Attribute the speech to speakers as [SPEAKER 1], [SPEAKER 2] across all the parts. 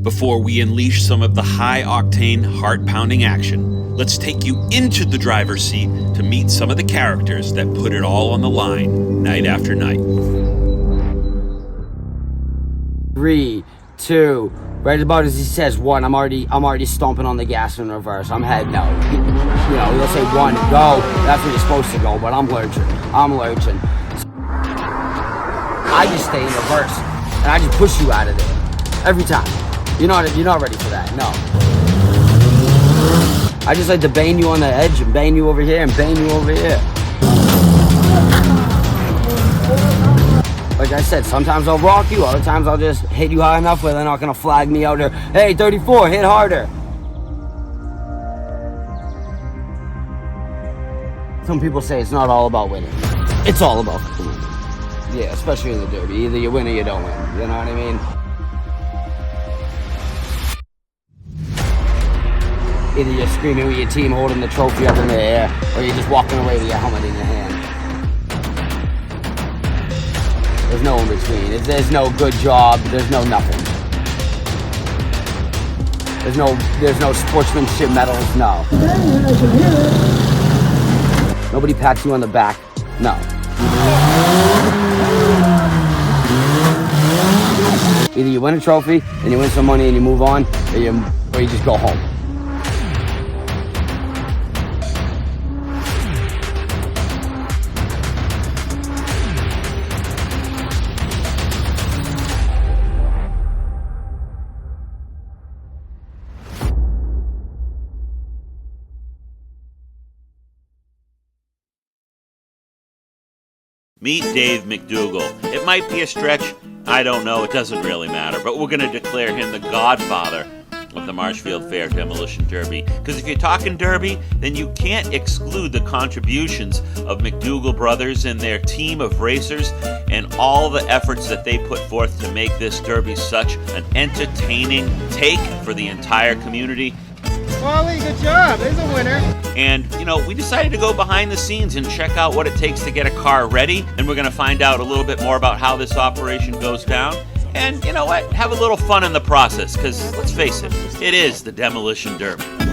[SPEAKER 1] Before we unleash some of the high-octane, heart-pounding action, let's take you into the driver's seat to meet some of the characters that put it all on the line night after night.
[SPEAKER 2] 3, 2, right about as he says 1, I'm already stomping on the gas in reverse. I'm heading out. You know, he'll say 1, go. That's where you're supposed to go, but I'm lurching. I just stay in reverse, and I just push you out of there every time. You're not ready for that. No. I just like to bang you on the edge and bang you over here and bang you over here. Like I said, sometimes I'll rock you, other times I'll just hit you high enough where they're not gonna flag me out or, hey, 34, hit harder. Some people say it's not all about winning. It's all about winning. Yeah, especially in the Derby. Either you win or you don't win. You know what I mean? Either you're screaming with your team holding the trophy up in the air, or you're just walking away with your helmet in your hand. There's no in between. If there's no good job, there's no nothing. There's no sportsmanship medals, no. Nobody pats you on the back, no. Either you win a trophy and you win some money and you move on, or you just go home.
[SPEAKER 1] Meet Dave McDougall. It might be a stretch, I don't know, it doesn't really matter, but we're going to declare him the godfather of the Marshfield Fair Demolition Derby. Because if you're talking Derby, then you can't exclude the contributions of McDougall brothers and their team of racers and all the efforts that they put forth to make this Derby such an entertaining take for the entire community.
[SPEAKER 3] Wally, good job. There's a winner.
[SPEAKER 1] And, you know, we decided to go behind the scenes and check out what it takes to get a car ready. And we're going to find out a little bit more about how this operation goes down. And, you know what? Have a little fun in the process. Because, let's face it, it is the Demolition Derby. We're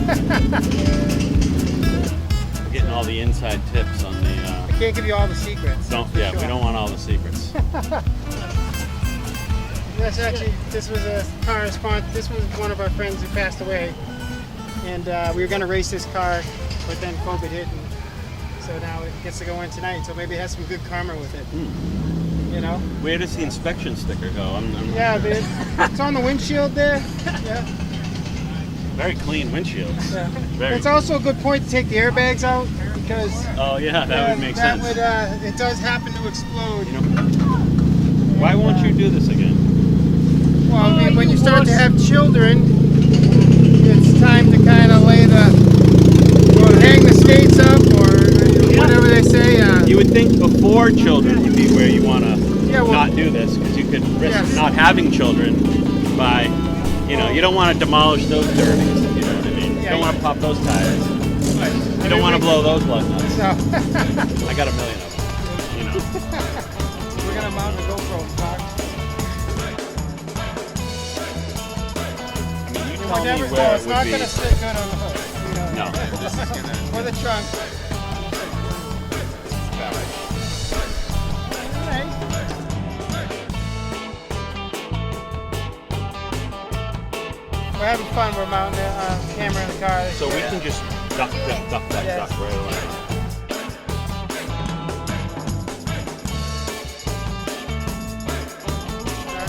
[SPEAKER 1] getting all the inside tips on the...
[SPEAKER 3] I can't give you all the secrets.
[SPEAKER 1] We don't want all the secrets.
[SPEAKER 3] This was a car response. This was one of our friends who passed away. And we were going to race this car, but then COVID hit, and so now it gets to go in tonight. So maybe it has some good karma with it. You know?
[SPEAKER 1] Where does the inspection sticker go?
[SPEAKER 3] Yeah, it's on the windshield there. Yeah.
[SPEAKER 1] Very clean windshield.
[SPEAKER 3] Yeah. It's also a good point to take the airbags out because.
[SPEAKER 1] Oh yeah, that would make sense.
[SPEAKER 3] It does happen to explode.
[SPEAKER 1] You know, why won't you do this again?
[SPEAKER 3] Well, I mean, when you start to have children. It's time to kind of hang the skates up or whatever they say.
[SPEAKER 1] You would think before children would be where you want to not do this because you could risk not having children by, you know, you don't want to demolish those derbies, you know what I mean? You don't want to pop those tires. You don't want to blow those lug nuts. No. I got a million of them, you know.
[SPEAKER 3] We're going to mount a GoPro car. It's not going to sit good on the hook. You know?
[SPEAKER 1] No. This is gonna...
[SPEAKER 3] Or the trunk. Alright. We're having fun. We're mounting the camera in the car.
[SPEAKER 1] So we can just duck right away.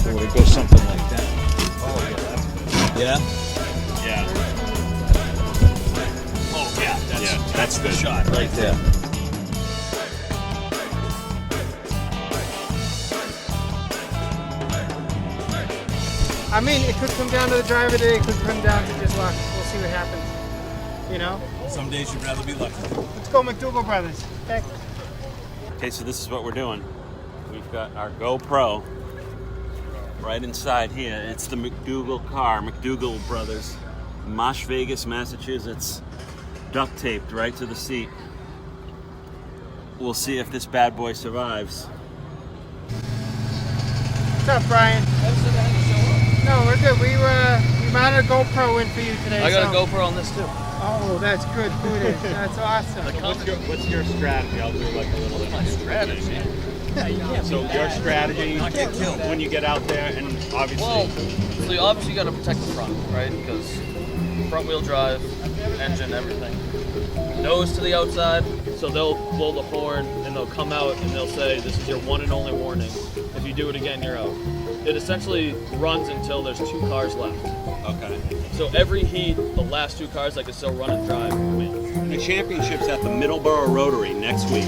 [SPEAKER 4] So it goes something like that. Oh, yeah, that's good. Yeah?
[SPEAKER 1] Yeah. Oh, yeah. That's the
[SPEAKER 4] shot right there.
[SPEAKER 3] I mean, it could come down to the driver today. It could come down to just luck. We'll see what happens. You know?
[SPEAKER 4] Some days you'd rather be lucky.
[SPEAKER 3] Let's go McDougall brothers.
[SPEAKER 1] Okay, so this is what we're doing. We've got our GoPro right inside here. It's the McDougall car, McDougall brothers, Las Vegas, Massachusetts, duct taped right to the seat. We'll see if this bad boy survives.
[SPEAKER 3] What's up, Brian? No, we're good. We mounted a GoPro in for you today.
[SPEAKER 5] I got
[SPEAKER 3] so.
[SPEAKER 5] a GoPro on this too.
[SPEAKER 3] Oh, that's good footage. That's awesome.
[SPEAKER 1] What's your strategy? I'll do like a little bit.
[SPEAKER 5] My strategy.
[SPEAKER 1] So your strategy when you get out there, and obviously.
[SPEAKER 5] Well, so you obviously got to protect the front, right? Because front wheel drive, engine, everything. Nose to the outside, so they'll blow the horn and they'll come out and they'll say, "This is your one and only warning. If you do it again, you're out." It essentially runs until there's 2 cars left.
[SPEAKER 1] Okay.
[SPEAKER 5] So every heat, the last 2 cars that can still run and drive win.
[SPEAKER 1] The championship's at the Middleborough Rotary next week,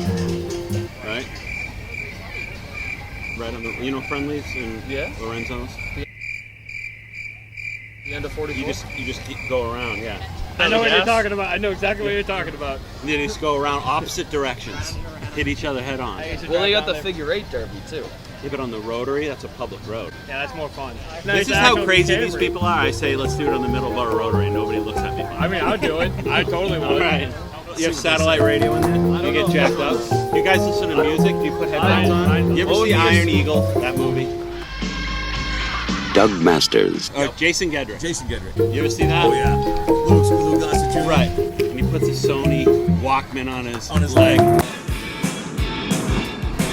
[SPEAKER 1] right? Right on the, friendlies and
[SPEAKER 5] Yeah.
[SPEAKER 1] Lorenzo's.
[SPEAKER 5] The end of 44.
[SPEAKER 1] You just go around, yeah.
[SPEAKER 3] I know what you're talking about. I know exactly what you're talking about.
[SPEAKER 1] And they just go around opposite directions, hit each other head on.
[SPEAKER 5] Well, they got the figure 8 derby too.
[SPEAKER 1] Yeah, but on the Rotary, that's a public road.
[SPEAKER 3] Yeah, that's more fun.
[SPEAKER 1] This is how crazy these people are. I say, let's do it on the Middleborough Rotary, and nobody looks at me.
[SPEAKER 3] I mean, I would do it. I totally would.
[SPEAKER 1] All right. You have satellite radio in there? You get jacked up? You guys listen to music? Do you put headphones on? You ever see Iron Eagle, that movie?
[SPEAKER 6] Doug Masters.
[SPEAKER 1] Oh, Jason Gedrick.
[SPEAKER 7] Jason Gedrick.
[SPEAKER 1] You ever see that?
[SPEAKER 7] Oh yeah. Little Gossett Jr.
[SPEAKER 1] Right. And he puts a Sony Walkman on his
[SPEAKER 7] leg.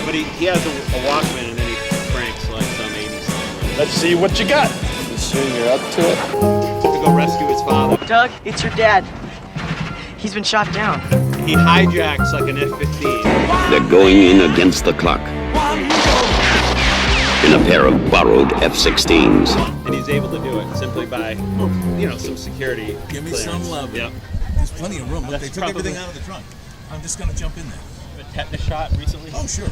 [SPEAKER 1] But he has a Walkman and then he cranks like some 80s song.
[SPEAKER 4] Let's see what you got. You sure you're up to it?
[SPEAKER 1] To go rescue his father.
[SPEAKER 8] Doug, it's your dad. He's been shot down.
[SPEAKER 1] He hijacks like an F-15.
[SPEAKER 6] They're going in against the clock in a pair of borrowed F-16s.
[SPEAKER 1] And he's able to do it simply by, some security.
[SPEAKER 7] Give me
[SPEAKER 1] clearance.
[SPEAKER 7] some love.
[SPEAKER 1] Yep.
[SPEAKER 7] There's plenty of room. Look,
[SPEAKER 1] That's
[SPEAKER 7] they took
[SPEAKER 1] probably-
[SPEAKER 7] everything out of the trunk. I'm just gonna jump in there.
[SPEAKER 1] A tetanus shot recently?
[SPEAKER 7] Oh sure.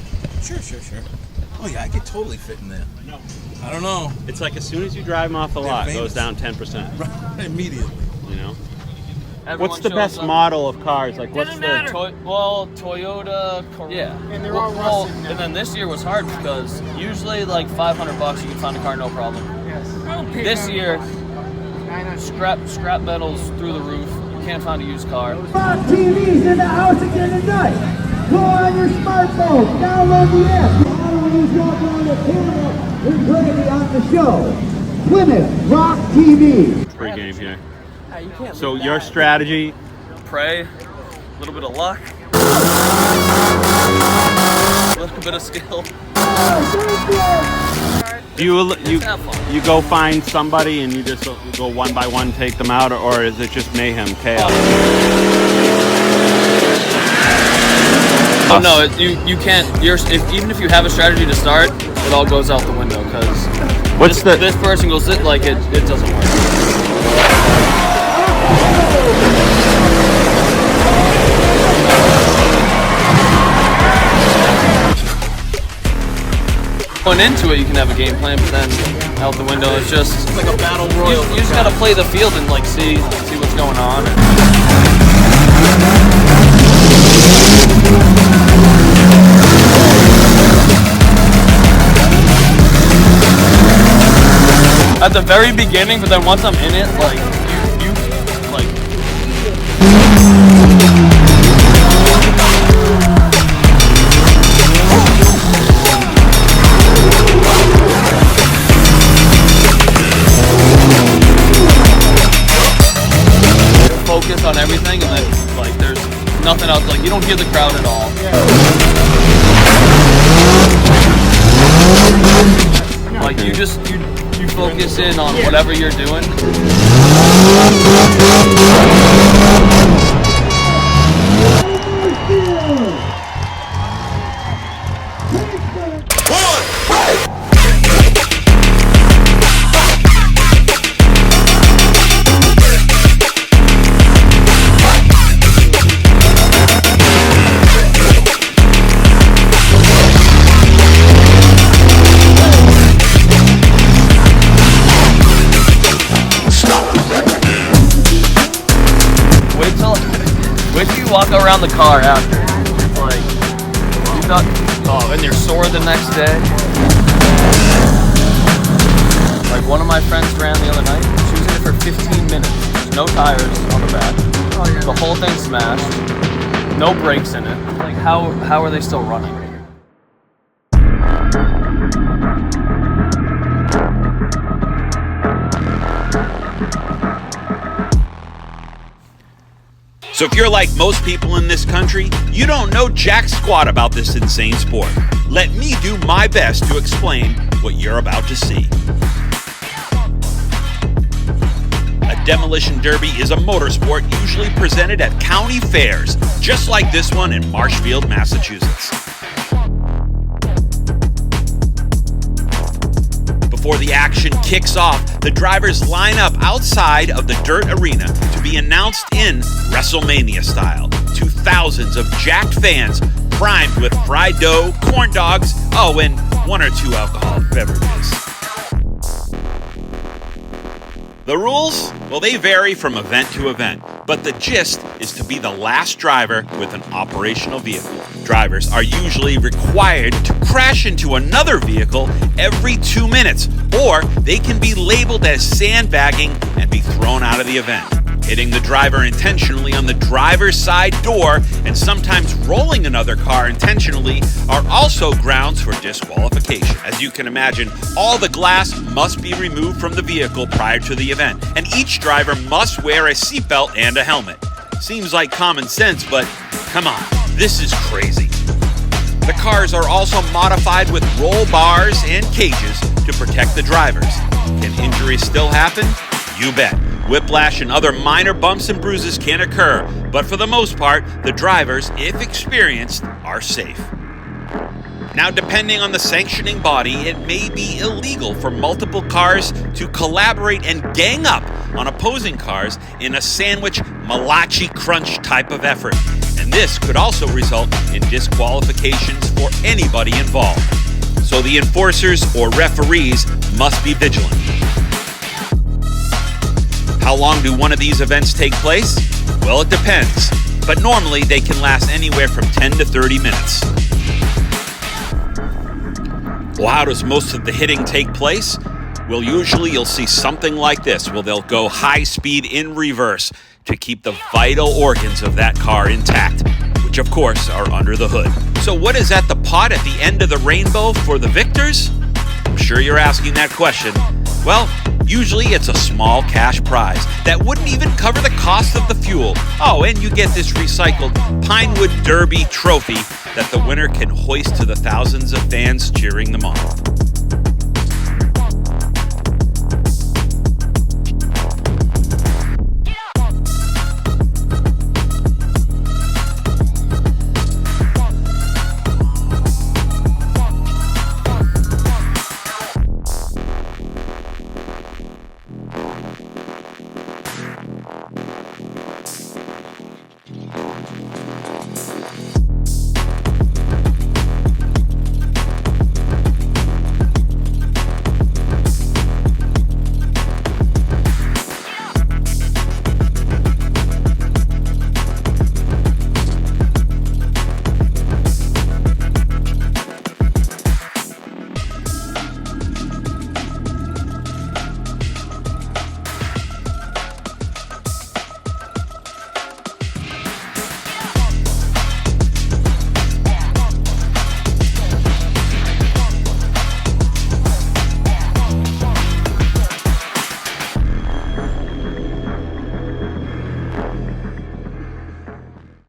[SPEAKER 7] Oh yeah, I could totally fit in there.
[SPEAKER 1] No.
[SPEAKER 7] I don't know.
[SPEAKER 1] It's like as soon as you drive him off the lot, it goes down 10%.
[SPEAKER 7] Right, immediately.
[SPEAKER 5] Everyone
[SPEAKER 1] What's the
[SPEAKER 5] shows
[SPEAKER 1] best
[SPEAKER 5] up.
[SPEAKER 1] model of cars? Like, what's the...
[SPEAKER 5] Toyota, Corolla.
[SPEAKER 3] Yeah. And they're all rusted now.
[SPEAKER 5] And then this year was hard because usually like $500 you can find a car no problem.
[SPEAKER 3] Yes.
[SPEAKER 5] This year,
[SPEAKER 3] 900.
[SPEAKER 5] scrap metal's through the roof. You can't find a used car.
[SPEAKER 9] Rock TV's in the house again tonight. Go on your smartphone, download the app. How do you walk around the camera and play me on the show? Plymouth Rock TV.
[SPEAKER 1] Pre-game here. So your strategy...
[SPEAKER 5] Pray, a little bit of luck, a little bit of skill.
[SPEAKER 1] Do you
[SPEAKER 5] have fun.
[SPEAKER 1] you go find somebody and you just go one by one, take them out, or is it just mayhem, chaos?
[SPEAKER 5] Oh no, you can't. Even if you have a strategy to start, it all goes out the window because this person goes like it doesn't work. Going into it, you can have a game plan, but then out the window, it's just
[SPEAKER 7] It's like a battle royal.
[SPEAKER 5] you just gotta play the field and like see what's going on. At the very beginning, but then once I'm in it, like you like. Focus on everything, and then like there's nothing else. Like you don't hear the crowd at all. Like you focus in on whatever you're doing. Wait till you walk around the car after. It's like, you thought, and you're sore the next day. Like one of my friends ran the other night. She was in it for 15 minutes. There's no tires on the back. The whole thing smashed. No brakes in it. Like how are they still running?
[SPEAKER 1] So if you're like most people in this country, you don't know jack squat about this insane sport. Let me do my best to explain what you're about to see. A demolition derby is a motorsport usually presented at county fairs, just like this one in Marshfield, Massachusetts. Before the action kicks off, the drivers line up outside of the dirt arena to be announced in WrestleMania style to thousands of jacked fans primed with fried dough, corn dogs, and 1 or 2 alcoholic beverages. The rules? Well, they vary from event to event, but the gist is to be the last driver with an operational vehicle. Drivers are usually required to crash into another vehicle every 2 minutes, or they can be labeled as sandbagging and be thrown out of the event. Hitting the driver intentionally on the driver's side door and sometimes rolling another car intentionally are also grounds for disqualification. As you can imagine, all the glass must be removed from the vehicle prior to the event, and each driver must wear a seatbelt and a helmet. Seems like common sense, but come on, this is crazy. The cars are also modified with roll bars and cages to protect the drivers. Can injuries still happen? You bet. Whiplash and other minor bumps and bruises can occur, but for the most part, the drivers, if experienced, are safe. Now, depending on the sanctioning body, it may be illegal for multiple cars to collaborate and gang up on opposing cars in a sandwich malachi crunch type of effort. And this could also result in disqualifications for anybody involved. So the enforcers or referees must be vigilant. How long do one of these events take place? Well, it depends, but normally they can last anywhere from 10 to 30 minutes. Well, how does most of the hitting take place? Well, usually you'll see something like this, where they'll go high speed in reverse to keep the vital organs of that car intact, which of course are under the hood. So what is at the pot at the end of the rainbow for the victors? I'm sure you're asking that question. Well, usually it's a small cash prize that wouldn't even cover the cost of the fuel. Oh, and you get this recycled Pinewood Derby trophy that the winner can hoist to the thousands of fans cheering them on.